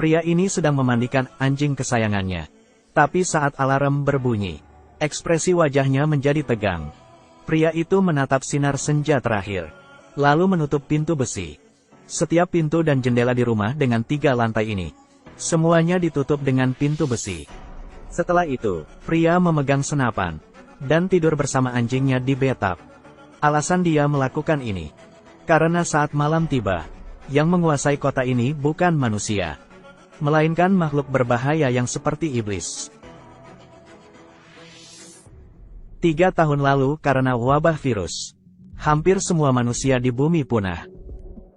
Pria ini sedang memandikan anjing kesayangannya. Tapi saat alarm berbunyi, ekspresi wajahnya menjadi tegang. Pria itu menatap sinar senja terakhir, lalu menutup pintu besi. Setiap pintu dan jendela di rumah dengan 3 lantai ini, semuanya ditutup dengan pintu besi. Setelah itu, pria memegang senapan, dan tidur bersama anjingnya di bathtub. Alasan dia melakukan ini, karena saat malam tiba, yang menguasai kota ini bukan manusia, melainkan makhluk berbahaya yang seperti iblis. 3 tahun lalu karena wabah virus, hampir semua manusia di bumi punah.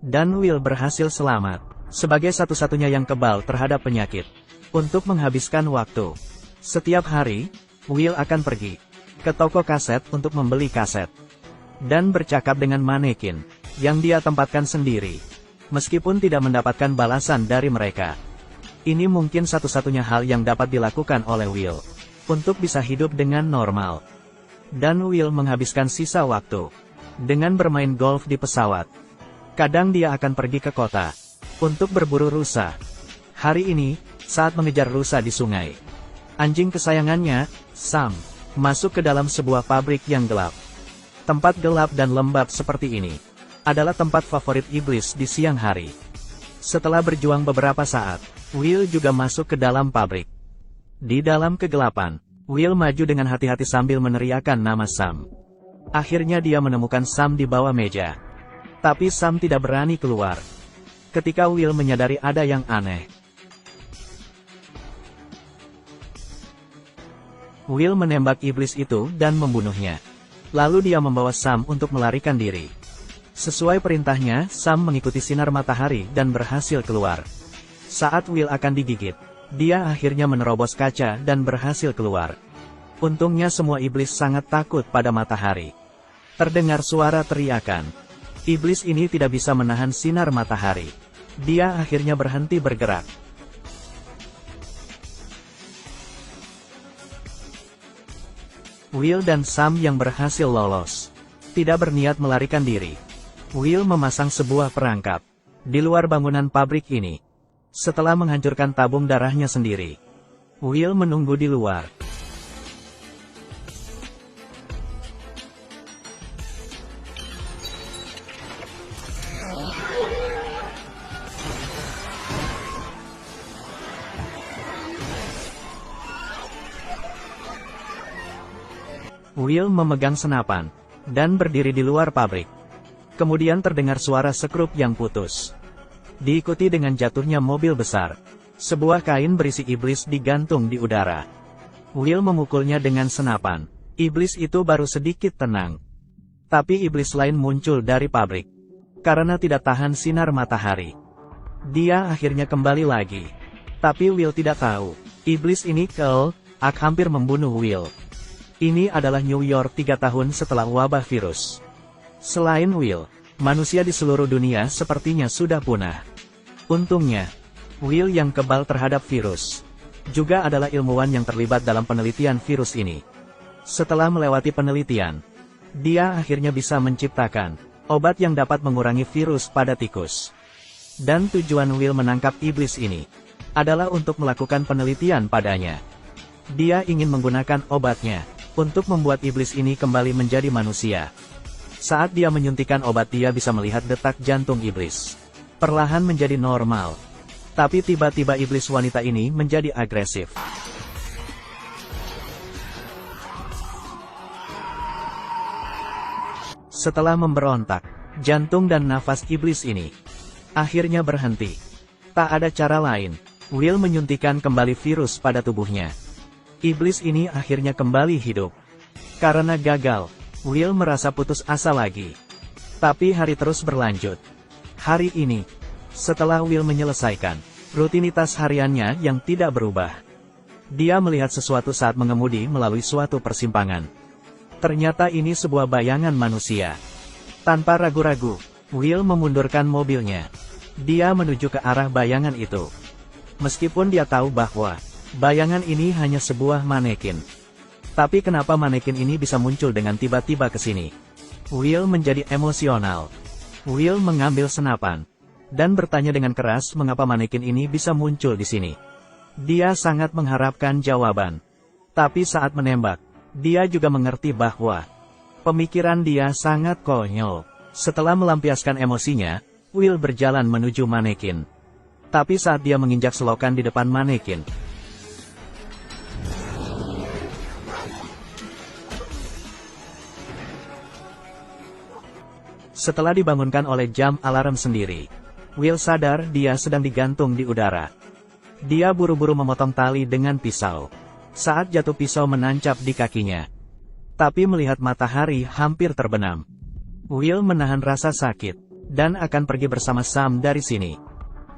Dan Will berhasil selamat, sebagai satu-satunya yang kebal terhadap penyakit. Untuk menghabiskan waktu, setiap hari, Will akan pergi ke toko kaset untuk membeli kaset, dan bercakap dengan manekin, yang dia tempatkan sendiri, meskipun tidak mendapatkan balasan dari mereka. Ini mungkin satu-satunya hal yang dapat dilakukan oleh Will, untuk bisa hidup dengan normal. Dan Will menghabiskan sisa waktu dengan bermain golf di pesawat. Kadang dia akan pergi ke kota untuk berburu rusa. Hari ini, saat mengejar rusa di sungai, anjing kesayangannya, Sam, masuk ke dalam sebuah pabrik yang gelap. Tempat gelap dan lembab seperti ini adalah tempat favorit iblis di siang hari. Setelah berjuang beberapa saat, Will juga masuk ke dalam pabrik. Di dalam kegelapan, Will maju dengan hati-hati sambil meneriakkan nama Sam. Akhirnya dia menemukan Sam di bawah meja. Tapi Sam tidak berani keluar. Ketika Will menyadari ada yang aneh, Will menembak iblis itu dan membunuhnya. Lalu dia membawa Sam untuk melarikan diri. Sesuai perintahnya, Sam mengikuti sinar matahari dan berhasil keluar. Saat Will akan digigit, dia akhirnya menerobos kaca dan berhasil keluar. Untungnya semua iblis sangat takut pada matahari. Terdengar suara teriakan. Iblis ini tidak bisa menahan sinar matahari. Dia akhirnya berhenti bergerak. Will dan Sam yang berhasil lolos, tidak berniat melarikan diri. Will memasang sebuah perangkap di luar bangunan pabrik ini. Setelah menghancurkan tabung darahnya sendiri, Will menunggu di luar. Will memegang senapan dan berdiri di luar pabrik. Kemudian terdengar suara sekrup yang putus, diikuti dengan jatuhnya mobil besar. Sebuah kain berisi iblis digantung di udara. Will memukulnya dengan senapan. Iblis itu baru sedikit tenang. Tapi iblis lain muncul dari pabrik. Karena tidak tahan sinar matahari, dia akhirnya kembali lagi. Tapi Will tidak tahu, iblis ini hampir membunuh Will. Ini adalah New York 3 tahun setelah wabah virus. Selain Will, manusia di seluruh dunia sepertinya sudah punah. Untungnya, Will yang kebal terhadap virus juga adalah ilmuwan yang terlibat dalam penelitian virus ini. Setelah melewati penelitian, dia akhirnya bisa menciptakan obat yang dapat mengurangi virus pada tikus. Dan tujuan Will menangkap iblis ini adalah untuk melakukan penelitian padanya. Dia ingin menggunakan obatnya untuk membuat iblis ini kembali menjadi manusia. Saat dia menyuntikkan obat, dia bisa melihat detak jantung iblis perlahan menjadi normal. Tapi tiba-tiba iblis wanita ini menjadi agresif. Setelah memberontak, jantung dan nafas iblis ini akhirnya berhenti. Tak ada cara lain, Will menyuntikkan kembali virus pada tubuhnya. Iblis ini akhirnya kembali hidup. Karena gagal, Will merasa putus asa lagi. Tapi hari terus berlanjut. Hari ini, setelah Will menyelesaikan rutinitas hariannya yang tidak berubah, dia melihat sesuatu saat mengemudi melalui suatu persimpangan. Ternyata ini sebuah bayangan manusia. Tanpa ragu-ragu, Will memundurkan mobilnya. Dia menuju ke arah bayangan itu. Meskipun dia tahu bahwa bayangan ini hanya sebuah manekin. Tapi kenapa manekin ini bisa muncul dengan tiba-tiba ke sini? Will menjadi emosional. Will mengambil senapan dan bertanya dengan keras mengapa manekin ini bisa muncul di sini. Dia sangat mengharapkan jawaban. Tapi saat menembak, dia juga mengerti bahwa pemikiran dia sangat konyol. Setelah melampiaskan emosinya, Will berjalan menuju manekin. Tapi saat dia menginjak selokan di depan manekin, setelah dibangunkan oleh jam alarm sendiri, Will sadar dia sedang digantung di udara. Dia buru-buru memotong tali dengan pisau. Saat jatuh, pisau menancap di kakinya. Tapi melihat matahari hampir terbenam, Will menahan rasa sakit dan akan pergi bersama Sam dari sini.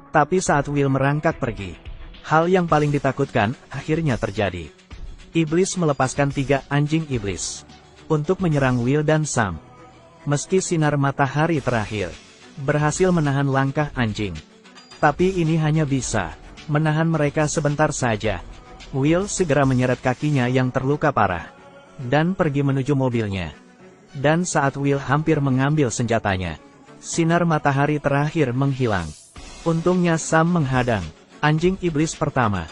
Tapi saat Will merangkak pergi, hal yang paling ditakutkan akhirnya terjadi. Iblis melepaskan 3 anjing iblis untuk menyerang Will dan Sam. Meski sinar matahari terakhir berhasil menahan langkah anjing, tapi ini hanya bisa menahan mereka sebentar saja. Will segera menyeret kakinya yang terluka parah dan pergi menuju mobilnya. Dan saat Will hampir mengambil senjatanya, sinar matahari terakhir menghilang. Untungnya Sam menghadang anjing iblis pertama,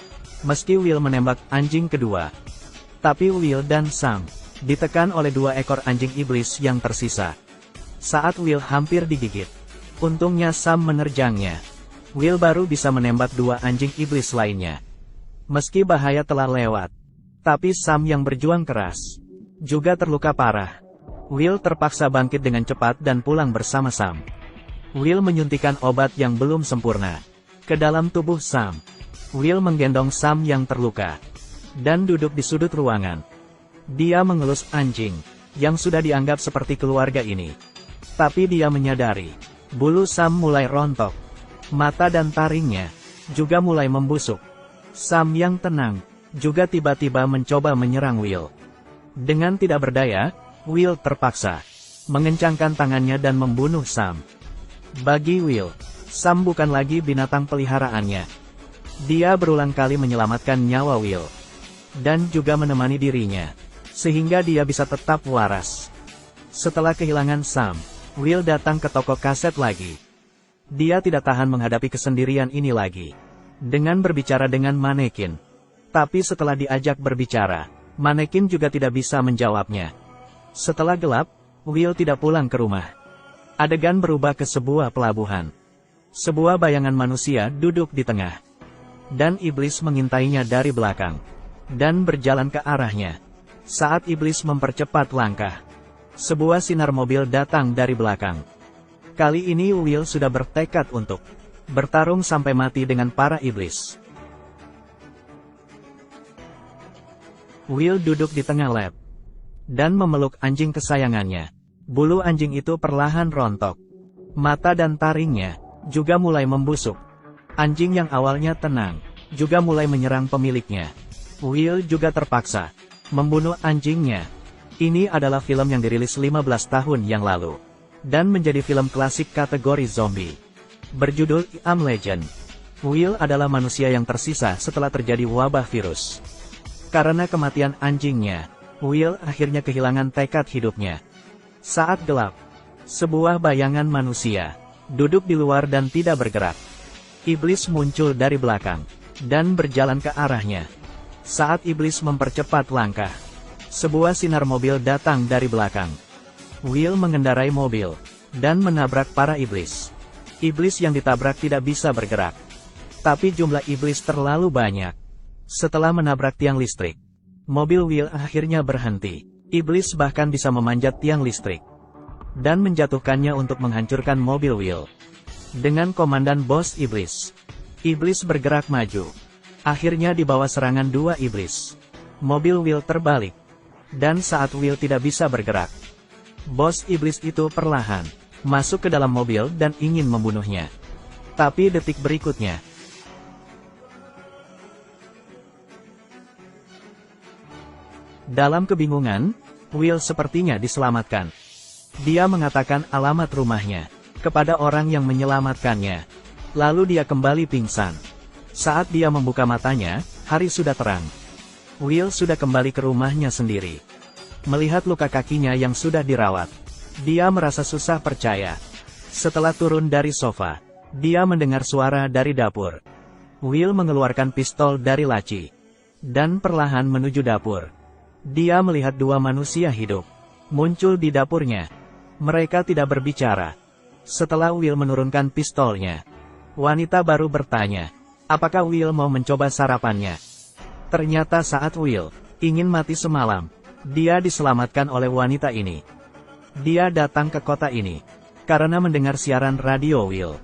meski Will menembak anjing kedua. Tapi Will dan Sam ditekan oleh 2 ekor anjing iblis yang tersisa. Saat Will hampir digigit, untungnya Sam menerjangnya. Will baru bisa menembak 2 anjing iblis lainnya. Meski bahaya telah lewat, tapi Sam yang berjuang keras juga terluka parah. Will terpaksa bangkit dengan cepat dan pulang bersama Sam. Will menyuntikkan obat yang belum sempurna ke dalam tubuh Sam. Will menggendong Sam yang terluka dan duduk di sudut ruangan. Dia mengelus anjing yang sudah dianggap seperti keluarga ini. Tapi dia menyadari, bulu Sam mulai rontok. Mata dan taringnya juga mulai membusuk. Sam yang tenang juga tiba-tiba mencoba menyerang Will. Dengan tidak berdaya, Will terpaksa mengencangkan tangannya dan membunuh Sam. Bagi Will, Sam bukan lagi binatang peliharaannya. Dia berulang kali menyelamatkan nyawa Will dan juga menemani dirinya, sehingga dia bisa tetap waras. Setelah kehilangan Sam, Will datang ke toko kaset lagi. Dia tidak tahan menghadapi kesendirian ini lagi dengan berbicara dengan manekin. Tapi setelah diajak berbicara, manekin juga tidak bisa menjawabnya. Setelah gelap, Will tidak pulang ke rumah. Adegan berubah ke sebuah pelabuhan. Sebuah bayangan manusia duduk di tengah. Dan iblis mengintainya dari belakang dan berjalan ke arahnya. Saat iblis mempercepat langkah, sebuah sinar mobil datang dari belakang. Kali ini Will sudah bertekad untuk bertarung sampai mati dengan para iblis. Will duduk di tengah lab dan memeluk anjing kesayangannya. Bulu anjing itu perlahan rontok. Mata dan taringnya juga mulai membusuk. Anjing yang awalnya tenang juga mulai menyerang pemiliknya. Will juga terpaksa membunuh anjingnya. Ini adalah film yang dirilis 15 tahun yang lalu dan menjadi film klasik kategori zombie. Berjudul I Am Legend. Will adalah manusia yang tersisa setelah terjadi wabah virus. Karena kematian anjingnya, Will akhirnya kehilangan tekad hidupnya. Saat gelap, sebuah bayangan manusia duduk di luar dan tidak bergerak. Iblis muncul dari belakang dan berjalan ke arahnya. Saat iblis mempercepat langkah, sebuah sinar mobil datang dari belakang. Will mengendarai mobil dan menabrak para iblis. Iblis yang ditabrak tidak bisa bergerak. Tapi jumlah iblis terlalu banyak. Setelah menabrak tiang listrik, mobil Will akhirnya berhenti. Iblis bahkan bisa memanjat tiang listrik dan menjatuhkannya untuk menghancurkan mobil Will. Dengan komandan bos iblis, iblis bergerak maju. Akhirnya di bawah serangan 2 iblis, mobil Will terbalik. Dan saat Will tidak bisa bergerak, bos iblis itu perlahan masuk ke dalam mobil dan ingin membunuhnya. Tapi detik berikutnya, dalam kebingungan, Will sepertinya diselamatkan. Dia mengatakan alamat rumahnya kepada orang yang menyelamatkannya. Lalu dia kembali pingsan. Saat dia membuka matanya, hari sudah terang. Will sudah kembali ke rumahnya sendiri. Melihat luka kakinya yang sudah dirawat, dia merasa susah percaya. Setelah turun dari sofa, Dia mendengar suara dari dapur. Will mengeluarkan pistol dari laci dan perlahan menuju dapur. Dia melihat dua manusia hidup muncul di dapurnya. Mereka tidak berbicara. Setelah Will menurunkan pistolnya, wanita baru bertanya, apakah Will mau mencoba sarapannya? Ternyata saat Will ingin mati semalam, dia diselamatkan oleh wanita ini. Dia datang ke kota ini karena mendengar siaran radio Will.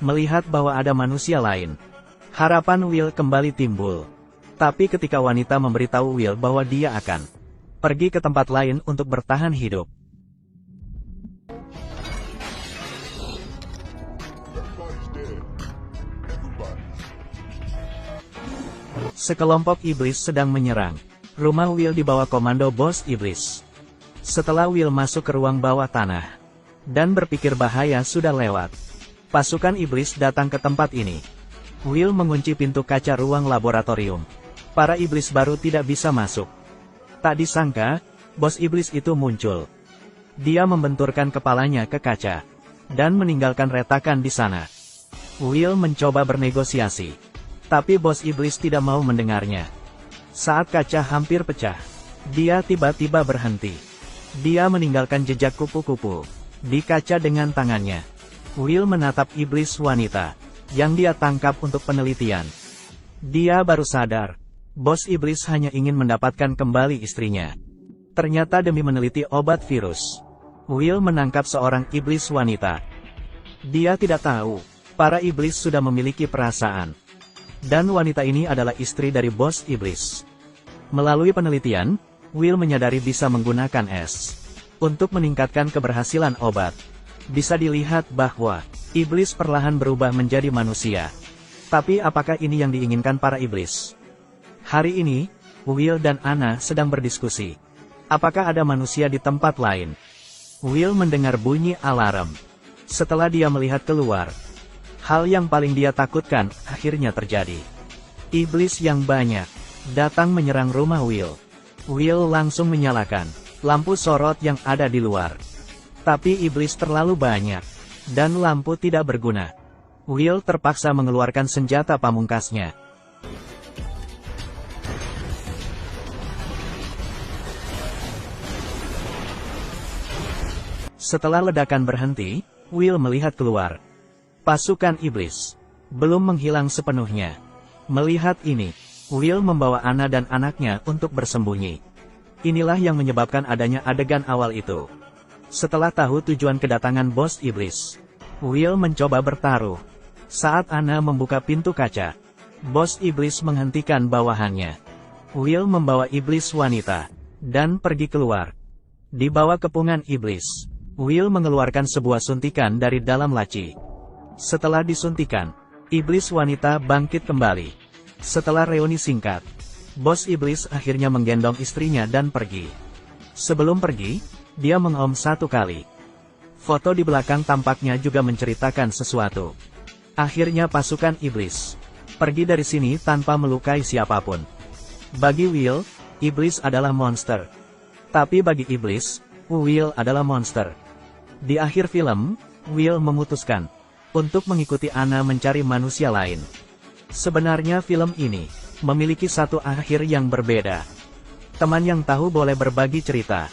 Melihat bahwa ada manusia lain, harapan Will kembali timbul. Tapi ketika wanita memberitahu Will bahwa dia akan pergi ke tempat lain untuk bertahan hidup, sekelompok iblis sedang menyerang rumah Will di bawah komando bos iblis. Setelah Will masuk ke ruang bawah tanah dan berpikir bahaya sudah lewat, pasukan iblis datang ke tempat ini. Will mengunci pintu kaca ruang laboratorium. Para iblis baru tidak bisa masuk. Tak disangka, bos iblis itu muncul. Dia membenturkan kepalanya ke kaca dan meninggalkan retakan di sana. Will mencoba bernegosiasi, tapi bos iblis tidak mau mendengarnya. Saat kaca hampir pecah, dia tiba-tiba berhenti. Dia meninggalkan jejak kupu-kupu di kaca dengan tangannya. Will menatap iblis wanita yang dia tangkap untuk penelitian. Dia baru sadar, bos iblis hanya ingin mendapatkan kembali istrinya. Ternyata demi meneliti obat virus, Will menangkap seorang iblis wanita. Dia tidak tahu, para iblis sudah memiliki perasaan. Dan wanita ini adalah istri dari bos iblis. Melalui penelitian, Will menyadari bisa menggunakan es untuk meningkatkan keberhasilan obat. Bisa dilihat bahwa iblis perlahan berubah menjadi manusia. Tapi apakah ini yang diinginkan para iblis? Hari ini, Will dan Anna sedang berdiskusi. Apakah ada manusia di tempat lain? Will mendengar bunyi alarm. Setelah dia melihat keluar, hal yang paling dia takutkan akhirnya terjadi. Iblis yang banyak datang menyerang rumah Will. Will langsung menyalakan lampu sorot yang ada di luar. Tapi iblis terlalu banyak, dan lampu tidak berguna. Will terpaksa mengeluarkan senjata pamungkasnya. Setelah ledakan berhenti, Will melihat keluar. Pasukan iblis belum menghilang sepenuhnya. Melihat ini, Will membawa Anna dan anaknya untuk bersembunyi. Inilah yang menyebabkan adanya adegan awal itu. Setelah tahu tujuan kedatangan bos iblis, Will mencoba bertaruh. Saat Anna membuka pintu kaca, bos iblis menghentikan bawahannya. Will membawa iblis wanita dan pergi keluar. Di bawah kepungan iblis, Will mengeluarkan sebuah suntikan dari dalam laci. Setelah disuntikan, iblis wanita bangkit kembali. Setelah reuni singkat, bos iblis akhirnya menggendong istrinya dan pergi. Sebelum pergi, dia mengom 1 kali. Foto di belakang tampaknya juga menceritakan sesuatu. Akhirnya pasukan iblis pergi dari sini tanpa melukai siapapun. Bagi Will, iblis adalah monster. Tapi bagi iblis, Will adalah monster. Di akhir film, Will memutuskan untuk mengikuti Anna mencari manusia lain. Sebenarnya film ini memiliki satu akhir yang berbeda. Teman yang tahu boleh berbagi cerita.